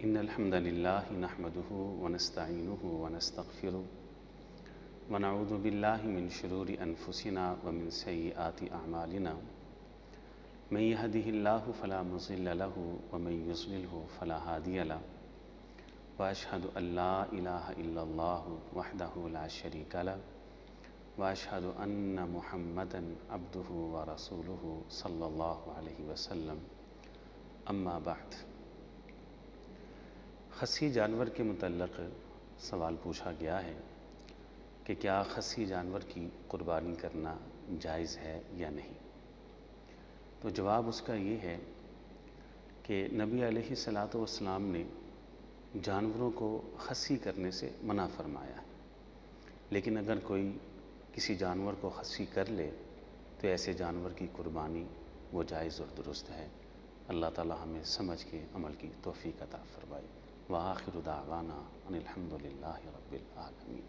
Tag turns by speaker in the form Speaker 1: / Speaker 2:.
Speaker 1: إن الحمد لله نحمده ونستعينه ونستغفره ونعوذ بالله من شرور أنفسنا ومن سيئات أعمالنا من يهده الله فلا مضل له ومن يضلله فلا هادي له وأشهد أن لا إله إلا الله وحده لا شريك له وأشهد أن محمدا عبده ورسوله صلى الله عليه وسلم أما بعد۔ خصی جانور کے متعلق سوال پوچھا گیا ہے کہ کیا خصی جانور کی قربانی کرنا جائز ہے یا نہیں۔ تو جواب اس کا یہ ہے کہ نبی علیہ الصلاۃ والسلام نے جانوروں کو خصی کرنے سے منع فرمایا ہے، لیکن اگر کوئی کسی جانور کو خصی کر لے تو ایسے جانور کی قربانی وہ جائز اور درست ہے۔ اللہ تعالی ہمیں سمجھ کے عمل کی توفیق عطا فرمائے۔ وآخر دعوانا ان الحمد للہ رب العالمین۔